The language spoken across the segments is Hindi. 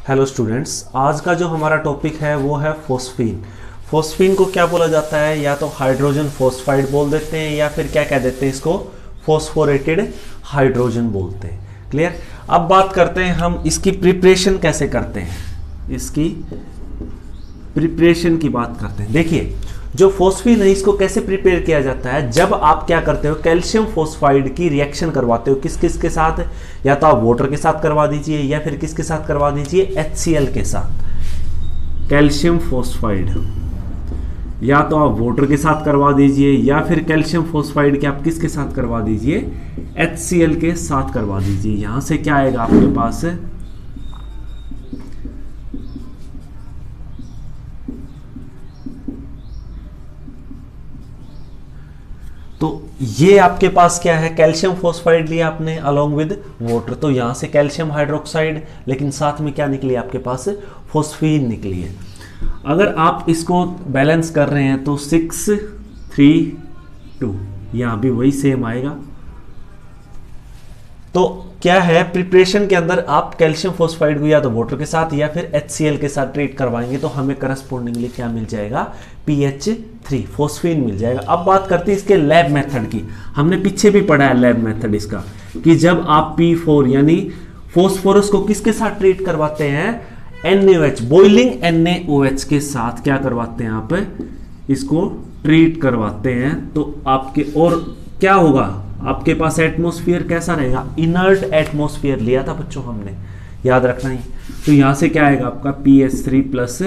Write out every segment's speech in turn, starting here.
हेलो स्टूडेंट्स, आज का जो हमारा टॉपिक है वो है फोस्फीन। फोस्फीन को क्या बोला जाता है? या तो हाइड्रोजन फोस्फाइड बोल देते हैं या फिर क्या कह देते हैं इसको, फोस्फोरेटेड हाइड्रोजन बोलते हैं। क्लियर। अब बात करते हैं हम इसकी प्रिपरेशन कैसे करते हैं, इसकी प्रिपरेशन की बात करते हैं। देखिए, जो फोस्फीन है इसको कैसे प्रिपेयर किया जाता है, जब आप क्या करते हो, कैल्शियम फोस्फाइड की रिएक्शन करवाते हो। किस किस के साथ? या तो आप वाटर के साथ करवा दीजिए या फिर किसके साथ करवा दीजिए, HCl के साथ। कैल्शियम फोस्फाइड या तो आप वाटर के साथ करवा दीजिए या फिर कैल्शियम फोस्फाइड के आप किसके साथ करवा दीजिए, HCl के साथ करवा दीजिए। यहां से क्या आएगा आपके पास, तो ये आपके पास क्या है, कैल्शियम फोस्फाइड लिया आपने अलोंग विद वाटर, तो यहां से कैल्शियम हाइड्रोक्साइड, लेकिन साथ में क्या निकली आपके पास, फोस्फीन निकली है। अगर आप इसको बैलेंस कर रहे हैं तो 6, 3, 2, यहां भी वही सेम आएगा। तो क्या है, प्रिपरेशन के अंदर आप कैल्शियम फोस्फाइड को या तो वाटर के साथ या फिर HCl के साथ ट्रीट करवाएंगे तो हमें करस्पॉन्डिंगली क्या मिल जाएगा, PH3 फोस्फीन मिल जाएगा। अब बात करते हैं इसके लैब मेथड की। हमने पीछे भी पढ़ा है लैब मेथड इसका, कि जब आप P4 यानी फोस्फोरस को किसके साथ ट्रीट करवाते हैं, NaOH, बॉइलिंग NaOH के साथ क्या करवाते हैं, आप इसको ट्रीट करवाते हैं। तो आपके और क्या होगा, आपके पास एटमॉस्फेयर कैसा रहेगा, इनर्ट एटमॉस्फेयर लिया था बच्चों हमने, याद रखना ही। तो यहां से क्या आएगा आपका PH3 प्लस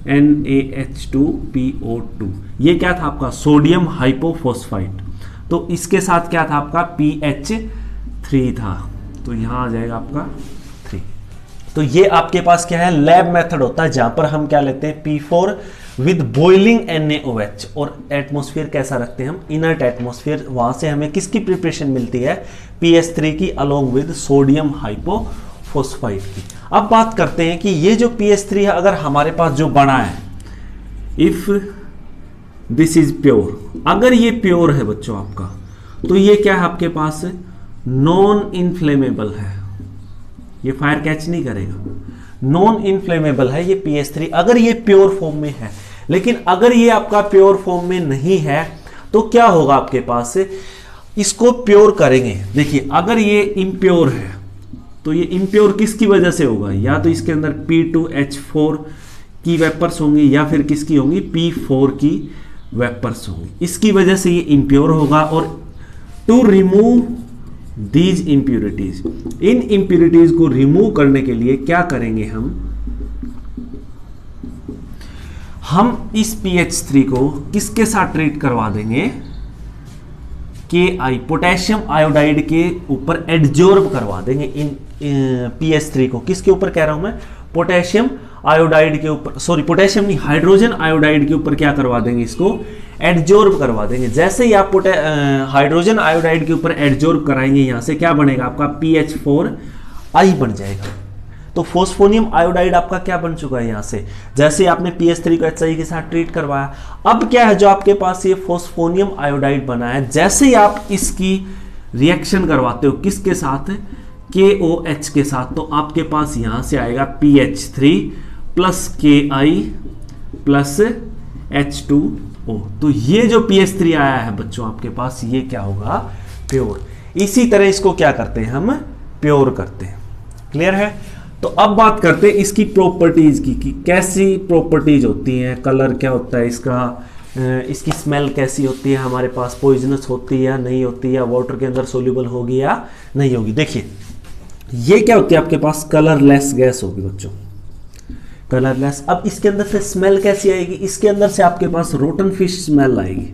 NaH2PO2, ये क्या था आपका, सोडियम हाइपोफॉस्फाइड। तो इसके साथ क्या था आपका, PH3 था, तो यहां आ जाएगा आपका 3। तो ये आपके पास क्या है, लैब मेथड होता है, जहां पर हम क्या लेते हैं, P4 विद बॉइलिंग NaOH, और एटमॉस्फेयर कैसा रखते हैं हम, इनर्ट एटमॉस्फेयर। वहां से हमें किसकी प्रिपरेशन मिलती है, PH3 की अलोंग विद सोडियम हाइपोफॉस्फाइड की। अब बात करते हैं कि ये जो PH3 है, अगर हमारे पास जो बना है, इफ दिस इज प्योर, अगर ये प्योर है बच्चों आपका, तो ये क्या है आपके पास, नॉन इनफ्लेमेबल है, ये फायर कैच नहीं करेगा, नॉन इनफ्लेमेबल है ये PH3, अगर ये प्योर फॉर्म में है। लेकिन अगर ये आपका प्योर फॉर्म में नहीं है तो क्या होगा आपके पास, इसको प्योर करेंगे। देखिए, अगर ये इम्प्योर है तो ये इम्प्योर किसकी वजह से होगा, या तो इसके अंदर P2H4 की वेपर्स होंगी या फिर किसकी होंगी, P4 की वेपर्स होंगी, इसकी वजह से ये इम्प्योर होगा। और टू रिमूव दीज इम्प्यूरिटीज, इन इम्प्यूरिटीज को रिमूव करने के लिए क्या करेंगे, हम इस PH3 को किसके साथ ट्रीट करवा देंगे, Ki, पोटेशियम आयोडाइड के ऊपर एडजॉर्ब करवा देंगे इन PH3 को। किसके ऊपर कह रहा हूं मैं, पोटेशियम आयोडाइड के ऊपर, सॉरी पोटेशियम नहीं, हाइड्रोजन आयोडाइड के ऊपर क्या करवा देंगे, इसको एडजॉर्ब करवा देंगे। जैसे ही आप हाइड्रोजन आयोडाइड के ऊपर एडजॉर्ब कराएंगे, यहां से क्या बनेगा आपका, PH4I बन जाएगा। तो फोस्फोनियम आयोडाइड आपका क्या बन चुका है यहां से, जैसे आपने PH3 को HCl के साथ ट्रीट करवाया। अब क्या है, जो आपके पास ये फोस्फोनियम आयोडाइड बना है, जैसे ही आप इसकी रिएक्शन करवाते हो किसके साथ, KOH के साथ, तो आपके पास यहां से आएगा PH3 plus Ki plus H2O। तो ये जो PH3 आया है बच्चों आपके पास, ये क्या होगा, प्योर। इसी तरह इसको क्या करते हैं, हम प्योर करते हैं। क्लियर है। तो अब बात करते हैं इसकी प्रॉपर्टीज की, कि कैसी प्रॉपर्टीज होती हैं, कलर क्या होता है इसका, इसकी स्मेल कैसी होती है, हमारे पास पॉइजनस होती है या नहीं होती, या वाटर के अंदर सोल्यूबल होगी या नहीं होगी। देखिए, ये क्या होती है आपके पास, कलरलेस गैस होगी बच्चों, कलरलेस। अब इसके अंदर से स्मेल कैसी आएगी, इसके अंदर से आपके पास रोटन फिश स्मेल आएगी।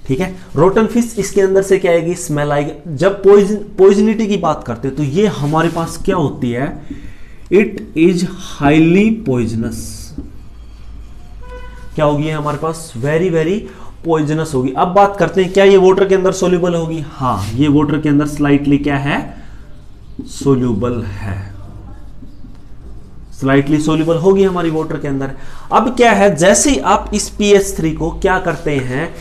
ठीक है, रोटन फिश, इसके अंदर से क्या आएगी, स्मेल आएगी। जब पॉइजनिटी की बात करते हैं तो ये हमारे पास क्या होती है, इट इज हाईली पॉइजनस। क्या होगी हमारे पास, वेरी वेरी पॉइजनस होगी। अब बात करते हैं, क्या ये वाटर के अंदर सोल्यूबल होगी, हाँ ये वाटर के अंदर स्लाइटली क्या है, सोल्यूबल है, स्लाइटली सोल्यूबल होगी हमारी वाटर के अंदर। अब क्या है, जैसे ही आप इस PH3 को क्या करते हैं,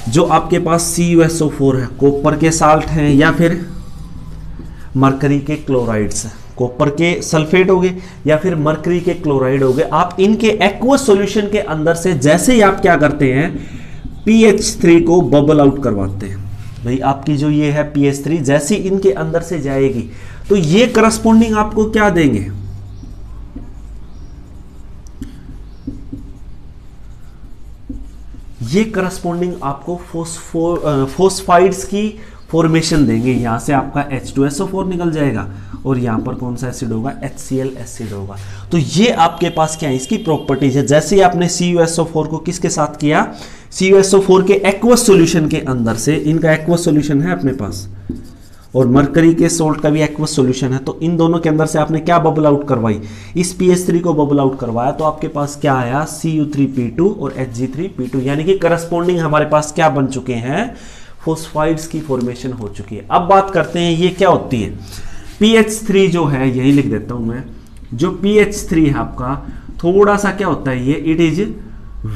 जो आपके पास CuSO4 है, कॉपर के साल्ट हैं या फिर मरकरी के क्लोराइड्स, कॉपर के सल्फेट हो गए या फिर मरकरी के क्लोराइड हो गए, आप इनके एक्वस सॉल्यूशन के अंदर से जैसे ही आप क्या करते हैं PH3 को बबल आउट करवाते हैं, भाई आपकी जो ये है PH3 जैसे इनके अंदर से जाएगी तो ये करस्पॉन्डिंग आपको क्या देंगे, ये करस्पॉन्डिंग आपको फोस्फाइड्स की फॉर्मेशन देंगे। यहां से आपका H2SO4 निकल जाएगा और यहां पर कौन सा एसिड होगा, HCl एसिड होगा। तो ये आपके पास क्या है, इसकी प्रॉपर्टीज है। जैसे ही आपने CuSO4 को किसके साथ किया, CuSO4 के एक्वस सॉल्यूशन के अंदर से, इनका एक्वस सॉल्यूशन है अपने पास और मरकरी के सोल्ट का भी एक्वस सॉल्यूशन है, तो इन दोनों के अंदर से आपने क्या बबल आउट करवाई, इस PH3 को बबल आउट करवाया, तो आपके पास क्या आया Cu3P2 और Hg3P2, यानी कि करस्पॉन्डिंग हमारे पास क्या बन चुके हैं, फोस्फाइड्स की फॉर्मेशन हो चुकी है। अब बात करते हैं ये क्या होती है, PH3 जो है, यही लिख देता हूं मैं, जो PH3 है आपका थोड़ा सा क्या होता है, ये इट इज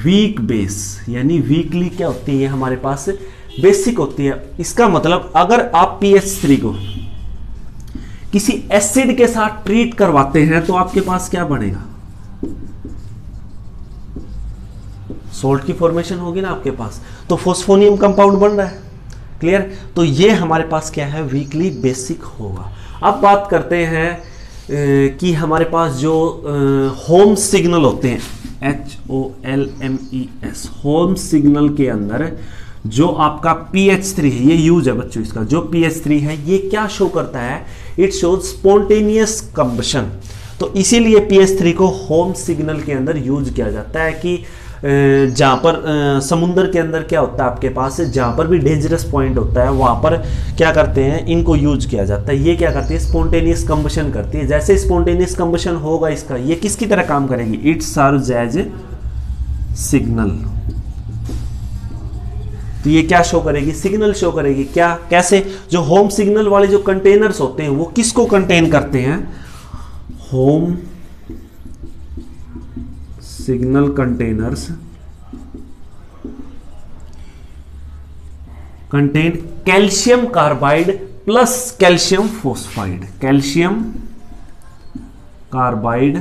वीक बेस, यानी वीकली क्या होती है हमारे पास, बेसिक होती है। इसका मतलब अगर आप PH3 को किसी एसिड के साथ ट्रीट करवाते हैं तो आपके पास क्या बनेगा, सोल्ट की फॉर्मेशन होगी ना आपके पास, तो फोस्फोनियम कंपाउंड बन रहा है, क्लियर। तो ये हमारे पास क्या है, वीकली बेसिक होगा। अब बात करते हैं कि हमारे पास जो होम सिग्नल होते हैं, HOLMES, होम सिग्नल के अंदर जो आपका PH3 है, ये यूज है बच्चों इसका, जो PH3 है ये क्या शो करता है, इट शोज स्पॉन्टेनियस कंबशन। तो इसीलिए PH3 को होम सिग्नल के अंदर यूज किया जाता है कि जहां पर समुद्र के अंदर क्या होता है आपके पास, जहां पर भी डेंजरस पॉइंट होता है वहां पर क्या करते हैं, इनको यूज किया जाता है। ये क्या करती है, स्पॉन्टेनियस कंबशन करती है। जैसे स्पॉन्टेनियस कंबशन होगा इसका, ये किसकी तरह काम करेगी, इट सर्व्स एज सिग्नल। तो ये क्या शो करेगी, सिग्नल शो करेगी। क्या, कैसे, जो होम सिग्नल वाले जो कंटेनर्स होते हैं वो किसको कंटेन करते हैं, home signal containers contain calcium carbide plus calcium phosphide, calcium carbide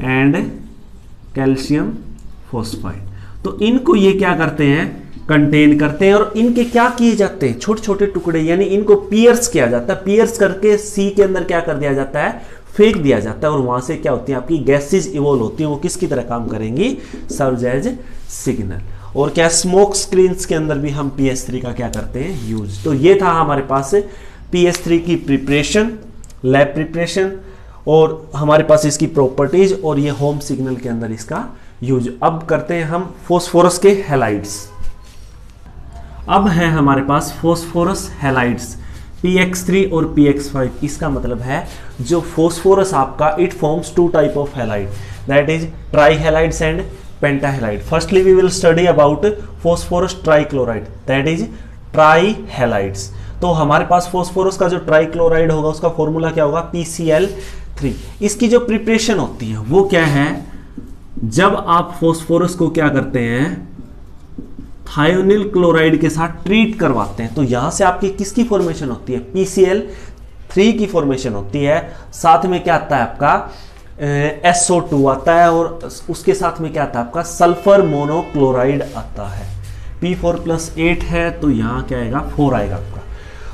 and calcium phosphide. तो इनको ये क्या करते हैं, कंटेन करते हैं, और इनके क्या किए जाते हैं, छोटे छोटे टुकड़े, यानी इनको पियर्स किया जाता है। पियर्स करके सी के अंदर क्या कर दिया जाता है, फेंक दिया जाता है, और वहां से क्या होती है आपकी गैसेज इवॉल्व होती हैं, वो किसकी तरह काम करेंगी, सर्व एज सिग्नल। और क्या, स्मोक स्क्रीन्स के अंदर भी हम PH3 का क्या करते हैं, यूज। तो ये था हमारे पास PH3 की प्रिपरेशन, लैब प्रिपरेशन, और हमारे पास इसकी प्रॉपर्टीज, और ये होम सिग्नल के अंदर इसका यूज। अब करते हैं हम फोस्फोरस के हैलाइड्स। अब है हमारे पास फोस्फोरस हैलाइड्स PX3 और PX5। इसका मतलब है जो फोस्फोरस आपका, it forms two type of halide, that is trihalides and pentahalide. Firstly we will study about phosphorus trichloride, that is trihalides. तो हमारे पास फोस्फोरस का जो ट्राइक्लोराइड होगा उसका फॉर्मूला क्या होगा, PCl3। इसकी जो प्रिपरेशन होती है वो क्या है, जब आप फोस्फोरस को क्या करते हैं, थायोनिल क्लोराइड के साथ ट्रीट करवाते हैं, तो यहां से आपकी किसकी फॉर्मेशन होती है, PCl3 की फॉर्मेशन होती है। साथ में क्या आता है आपका SO2 आता है, और उसके साथ में क्या आता है आपका सल्फर मोनोक्लोराइड आता है। P4+8 है तो यहां क्या आएगा, 4 आएगा आपका।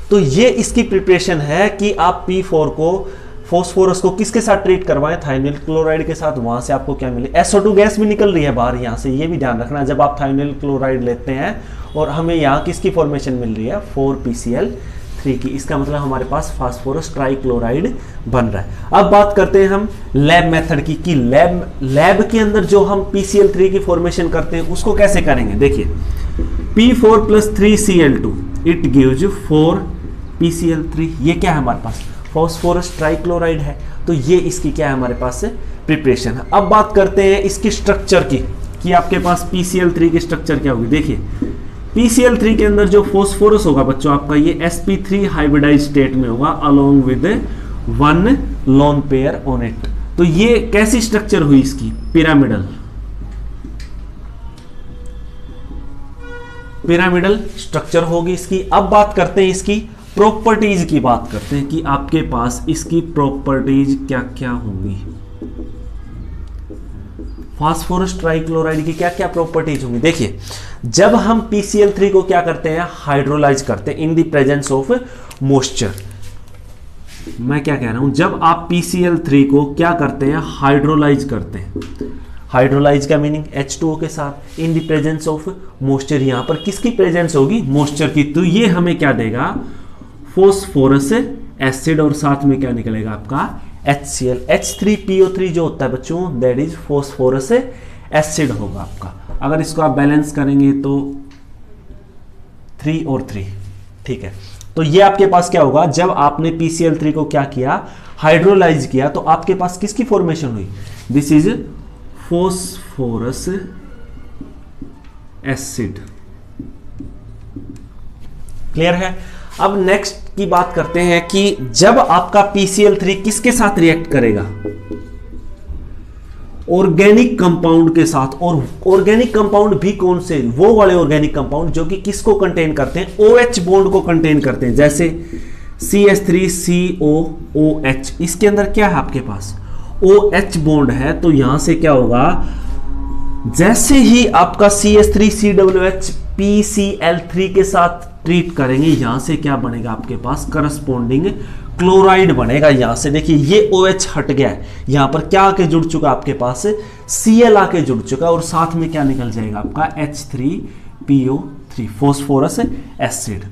तो ये इसकी प्रिपरेशन है कि आप P4 को, फोस्फोरस को किसके साथ ट्रीट करवाएं, थायोनिल क्लोराइड के साथ, वहां से आपको क्या मिले, SO2 गैस भी निकल रही है बाहर यहां से, ये भी ध्यान रखना जब आप थायोनिल क्लोराइड लेते हैं, और हमें यहाँ किसकी फॉर्मेशन मिल रही है, 4PCl3 की। इसका मतलब हमारे पास फास्फोरस ट्राइक्लोराइड बन रहा है। अब बात करते हैं हम लैब मेथड की, कि लैब के अंदर जो हम PCl3 की फॉर्मेशन करते हैं उसको कैसे करेंगे। देखिए P4+3Cl2 इट गिव्स 4PCl3। ये क्या है हमारे पास, फॉस्फोरस ट्राइक्लोराइड है, तो ये इसकी क्या है हमारे पास से प्रिपरेशन है। अब बात करते हैं इसकी स्ट्रक्चर की, कि आपके पास PCl3 की स्ट्रक्चर क्या होगी। देखिए PCl3 के अंदर जो फोस्फोरस होगा बच्चों आपका, ये sp3 हाइब्रिडाइज स्टेट में होगा along with 1 lone pair on it. तो ये कैसी स्ट्रक्चर हुई इसकी, पिरामिडल स्ट्रक्चर होगी इसकी। अब बात करते हैं इसकी प्रॉपर्टीज की बात करते हैं कि आपके पास इसकी प्रॉपर्टीज क्या क्या होंगी। फास्फोरस ट्राइक्लोराइड की क्या क्या प्रॉपर्टीज होंगी। देखिए, जब हम PCl3 को क्या करते हैं, हाइड्रोलाइज करते हैं in the presence of moisture. मैं क्या कह रहा हूं, जब आप PCl3 को क्या करते हैं, हाइड्रोलाइज करते हैं। हाइड्रोलाइज का मीनिंग H2O के साथ in the presence of moisture. यहां पर किसकी प्रेजेंस होगी, मॉइस्चर की। तो ये हमें क्या देगा, फॉस्फोरस एसिड, और साथ में क्या निकलेगा आपका HCl। H3PO3 जो होता है बच्चों, दैट इज फॉस्फोरस एसिड होगा आपका। अगर इसको आप बैलेंस करेंगे तो 3 और 3, ठीक है। तो ये आपके पास क्या होगा, जब आपने PCl3 को क्या किया, हाइड्रोलाइज किया, तो आपके पास किसकी फॉर्मेशन हुई, this is phosphorous acid. Clear है। अब नेक्स्ट की बात करते हैं कि जब आपका PCl3 किसके साथ रिएक्ट करेगा, ऑर्गेनिक कंपाउंड के साथ। और ऑर्गेनिक कंपाउंड भी कौन से, वो वाले ऑर्गेनिक कंपाउंड जो कि किसको कंटेन करते हैं, OH बॉन्ड को कंटेन करते हैं। जैसे CH3COOH, इसके अंदर क्या है आपके पास, OH बॉन्ड है। तो यहां से क्या होगा, जैसे ही आपका CH3COOH PCl3 के साथ ट्रीट करेंगे, यहां से क्या बनेगा आपके पास, करस्पॉन्डिंग क्लोराइड बनेगा। यहां से देखिए ये OH हट गया है, यहां पर क्या आके जुड़ चुका आपके पास, Cl आके जुड़ चुका, और साथ में क्या निकल जाएगा आपका H3PO3, फॉस्फोरस एसिड।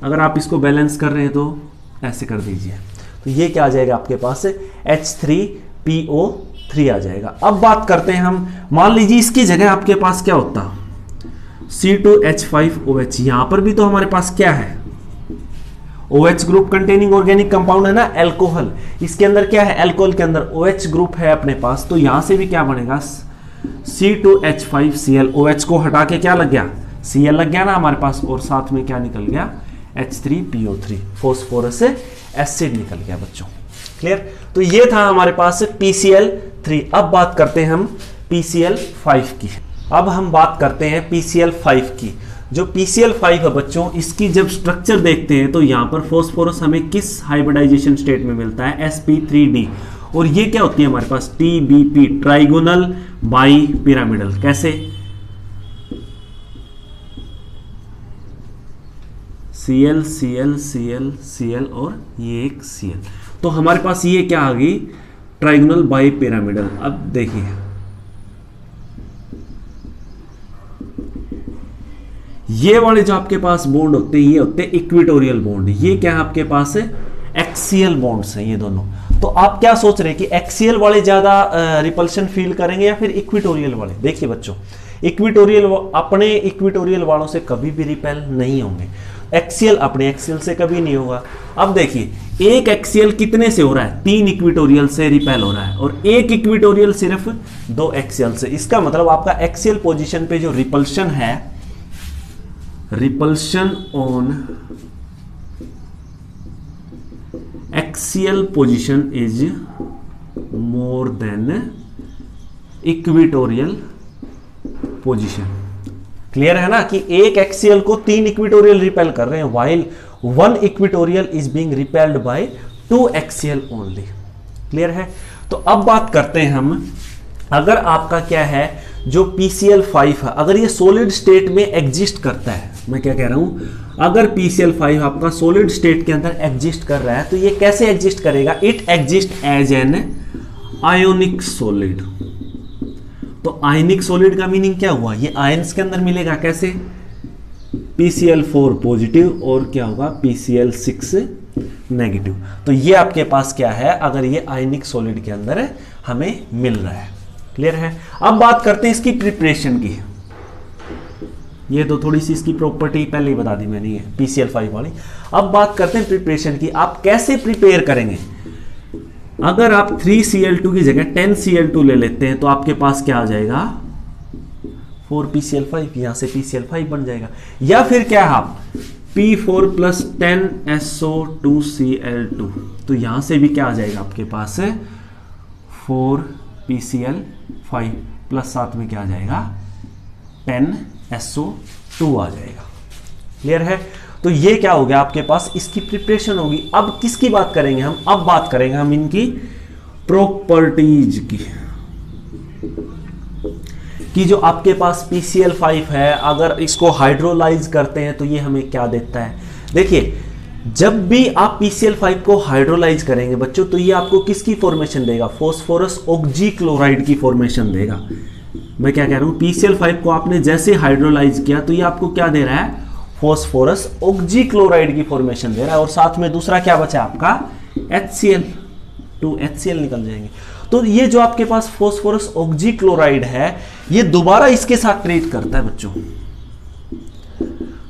अगर आप इसको बैलेंस कर रहे हैं तो ऐसे कर दीजिए, तो ये क्या आ जाएगा आपके पास, H3PO3 आ जाएगा। अब बात करते हैं हम, मान लीजिए इसकी जगह आपके पास क्या होता, C2H5OH। यहां पर भी तो हमारे पास क्या है, OH group containing organic compound है ना, एल्कोहल। इसके अंदर क्या है, एल्कोहल के अंदर OH ग्रुप है अपने पास। तो यहां से भी क्या बनेगा, C2H5Cl, OH को हटा के क्या लग गया, Cl लग गया ना हमारे पास, और साथ में क्या निकल गया, H3PO3, फॉस्फोरस एसिड निकल गया बच्चों। क्लियर। तो ये था हमारे पास PCl3। अब बात करते हैं हम PCl5 की। अब हम बात करते हैं PCl5 की। जो PCl5 है बच्चों, इसकी जब स्ट्रक्चर देखते हैं तो यहां पर फॉस्फोरस हमें किस हाइब्रिडाइजेशन स्टेट में मिलता है, sp3d। और ये क्या होती है हमारे पास, TBP, ट्राइगोनल बाई पिरामिडल। कैसे, Cl Cl Cl Cl और ये एक Cl। तो हमारे पास ये क्या आ गई, ट्राइगोनल बाई पिरामिडल। अब देखिए ये वाले जो आपके पास बॉन्ड होते हैं, ये होते हैं इक्वेटोरियल बॉन्ड। ये क्या है आपके पास है, एक्सियल बॉन्ड्स हैं ये दोनों। तो आप क्या सोच रहे हैं कि एक्सियल वाले ज्यादा रिपल्शन फील करेंगे या फिर इक्वेटोरियल वाले। देखिए बच्चों, इक्वेटोरियल अपने इक्वेटोरियल वालों से कभी भी रिपेल नहीं होंगे, एक्सियल अपने एक्सियल से कभी नहीं होगा। अब देखिए, एक एक्सियल कितने से हो रहा है, 3 इक्वेटोरियल से रिपेल हो रहा है, और एक इक्वेटोरियल सिर्फ 2 एक्सियल से। इसका मतलब आपका एक्सियल पोजीशन पे जो रिपल्शन है, repulsion on axial position is more than equatorial position. Clear है ना, कि एक एक्सियल को 3 इक्वेटोरियल रिपेल कर रहे हैं, while 1 equatorial is being repelled by 2 axial only. Clear है। तो अब बात करते हैं हम, अगर आपका क्या है जो PCl5 है, अगर ये सॉलिड स्टेट में एग्जिस्ट करता है, मैं क्या कह रहा हूं, अगर PCl5 आपका सॉलिड स्टेट के अंदर एग्जिस्ट कर रहा है, तो ये कैसे एग्जिस्ट करेगा, it exist as an ionic solid. तो आयनिक सॉलिड का मीनिंग क्या हुआ, ये आयंस के अंदर मिलेगा। कैसे, PCl4 पॉजिटिव और क्या होगा, PCl6 नेगेटिव। तो ये आपके पास क्या है, अगर ये आयनिक सॉलिड के अंदर हमें मिल रहा है। क्लियर है। अब बात करते हैं इसकी प्रिपरेशन की। ये तो थोड़ी सी इसकी प्रॉपर्टी पहले ही बता दी मैंने, ये PCl5 वाली। अब बात करते हैं प्रिपरेशन की, आप कैसे प्रिपेयर करेंगे। अगर आप 3Cl2 की जगह 10Cl2 ले लेते हैं तो आपके पास क्या आ जाएगा, 4PCl5, यहां से PCl5 बन जाएगा। या फिर क्या है, आप P4 + 10SO2Cl2, तो यहां से भी क्या आ जाएगा आपके पास 4PCl5 प्लस साथ में क्या आ जाएगा 10SO2 आ जाएगा। क्लियर है। तो ये क्या हो गया आपके पास, इसकी प्रिपरेशन होगी। अब किसकी बात करेंगे हम, अब बात करेंगे हम इनकी प्रॉपर्टीज की, कि जो आपके पास PCl5 है, अगर इसको हाइड्रोलाइज करते हैं तो ये हमें क्या देता है। देखिए जब भी आप PCl5 को हाइड्रोलाइज करेंगे बच्चों, तो ये आपको किसकी फॉर्मेशन देगा, फास्फोरस ऑक्सीक्लोराइड की फॉर्मेशन देगा। मैं क्या कह रहा हूं, PCl5 को आपने जैसे हाइड्रोलाइज किया तो ये आपको क्या दे रहा है, फास्फोरस ऑक्सीक्लोराइड की फॉर्मेशन दे रहा है। और साथ में दूसरा क्या बचा आपका, HCl, 2 HCl निकल जाएंगे। तो ये जो आपके पास फास्फोरस ऑक्सीक्लोराइड है, ये दोबारा इसके साथ ट्रीट करता है बच्चों,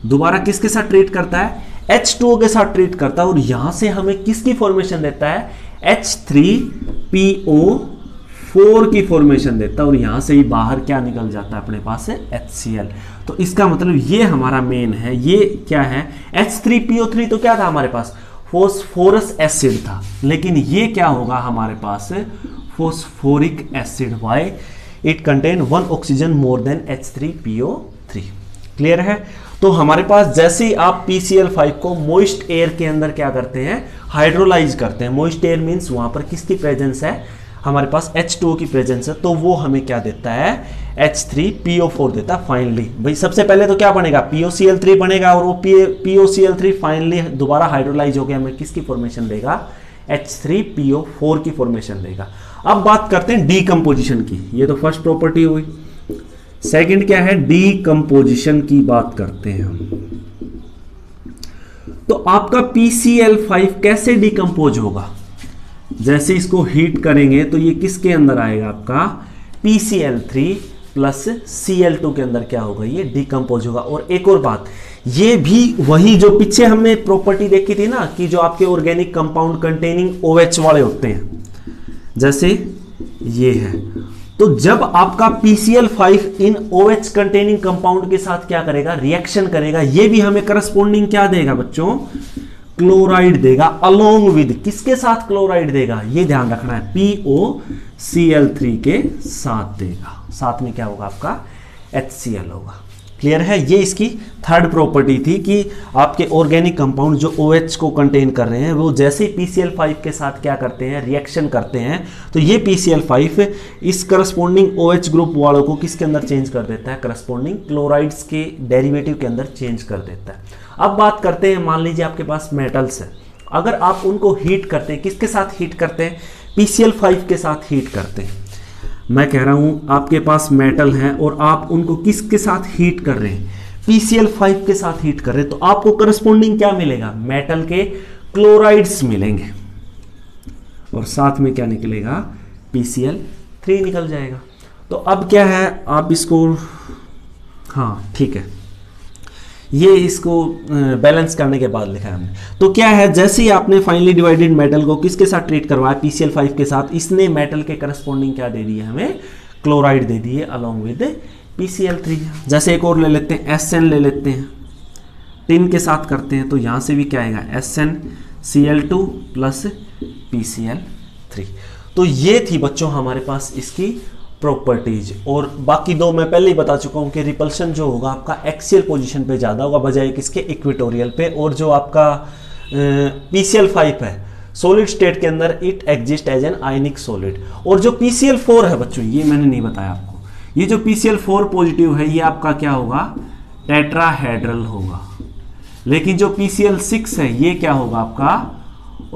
दोबारा किसके साथ ट्रीट करता है, H2O के साथ ट्रीट करता है। और यहां से हमें किसकी फॉर्मेशन देता है, H3PO4 की फॉर्मेशन देता है। और यहां से ही बाहर क्या निकल जाता है अपने पास है, HCl। तो इसका मतलब ये हमारा मेन है, ये क्या है, H3PO3 तो क्या था हमारे पास, फॉस्फोरस एसिड था, लेकिन ये क्या होगा हमारे पास phosphoric acid. Why, it contain 1 oxygen more than H3PO3। Clear है। तो हमारे पास जैसे ही आप PCl5 को मॉइस्ट एयर के अंदर क्या करते हैं, हाइड्रोलाइज करते हैं। मॉइस्ट एयर मींस वहां पर किसकी प्रेजेंस है, हमारे पास H2O की प्रेजेंस है, तो वो हमें क्या देता है, H3PO4 देता है। फाइनली भाई सबसे पहले तो क्या बनेगा, POCl3 बनेगा, और वो POCl3 फाइनली दोबारा हाइड्रोलाइज हो गया, हमें किसकी फॉर्मेशन देगा, H3PO4 की फॉर्मेशन देगा। अब बात करते हैं डीकंपोजिशन की, ये तो फर्स्ट प्रॉपर्टी हुई। सेकंड क्या है, डीकंपोजिशन की बात करते हैं हम। तो आपका PCl5 कैसे डीकंपोज होगा, जैसे इसको हीट करेंगे तो ये किसके अंदर आएगा, आपका PCl3 प्लस Cl2 के अंदर क्या होगा, ये डीकंपोज होगा। और एक और बात, ये भी वही जो पीछे हमने प्रॉपर्टी देखी थी ना, कि जो आपके ऑर्गेनिक कंपाउंड कंटेनिंग OH वाले होते हैं, जैसे ये है, तो जब आपका PCl5 इन OH कंटेनिंग कंपाउंड के साथ क्या करेगा, रिएक्शन करेगा, ये भी हमें करस्पॉन्डिंग क्या देगा बच्चों, क्लोराइड देगा। अलोंग विद किसके साथ क्लोराइड देगा, ये ध्यान रखना है, POCl3 के साथ देगा। साथ में क्या होगा आपका, HCl होगा। क्लियर है। ये इसकी थर्ड प्रॉपर्टी थी कि आपके ऑर्गेनिक कंपाउंड जो OH को कंटेन कर रहे हैं, वो जैसे ही PCl5 के साथ क्या करते हैं, रिएक्शन करते हैं, तो ये PCl5 इस करस्पॉन्डिंग OH ग्रुप वालों को किसके अंदर चेंज कर देता है, करस्पॉन्डिंग क्लोराइड्स के डेरिवेटिव के अंदर चेंज कर देता है। अब बात करते हैं, मान लीजिए आपके पास मेटल्स है, अगर आप उनको हीट करते हैं, किसके साथ हीट करते हैं, PCl5 के साथ हीट करते हैं। मैं कह रहा हूं आपके पास मेटल है और आप उनको किसके साथ हीट कर रहे हैं, PCl5 के साथ हीट कर रहे हैं, तो आपको करस्पॉन्डिंग क्या मिलेगा, मेटल के क्लोराइड्स मिलेंगे, और साथ में क्या निकलेगा, PCl3 निकल जाएगा। तो अब क्या है, आप इसको, हाँ ठीक है, ये इसको बैलेंस करने के बाद लिखा है हमने। तो क्या है, जैसे ही आपने फाइनली डिवाइडेड मेटल को किसके साथ ट्रीट करवाया, PCl5 के साथ, इसने मेटल के करस्पॉन्डिंग क्या दे दी है हमें, क्लोराइड दे दी है अलोंग विद PCl3। जैसे एक और ले लेते हैं, SN ले लेते हैं, टिन के साथ करते हैं, तो यहां से भी क्या आएगा, SnCl2 प्लस PCl3। तो ये थी बच्चों हमारे पास इसकी प्रॉपर्टीज। और बाकी दो मैं पहले ही बता चुका हूं कि रिपल्शन जो होगा आपका एक्सियल पोजीशन पे ज़्यादा होगा बजाय किसके, इक्वेटोरियल पे। और जो आपका PCl5 है सॉलिड स्टेट के अंदर it exist as an ionic solid. और जो PCl4 है बच्चों, ये मैंने नहीं बताया आपको, ये जो PCl4 पॉजिटिव है ये आपका क्या होगा, टेट्राहेड्रल होगा। लेकिन जो PCl6 है ये क्या होगा आपका,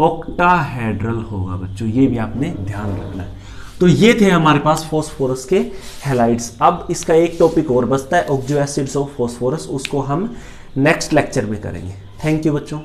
ऑक्टाहेड्रल होगा बच्चों, ये भी आपने ध्यान रखना है। तो ये थे हमारे पास फॉस्फोरस के हैलाइड्स। अब इसका एक टॉपिक और बचता है, ऑक्सो एसिड्स ऑफ फॉस्फोरस, उसको हम नेक्स्ट लेक्चर में करेंगे। थैंक यू बच्चों।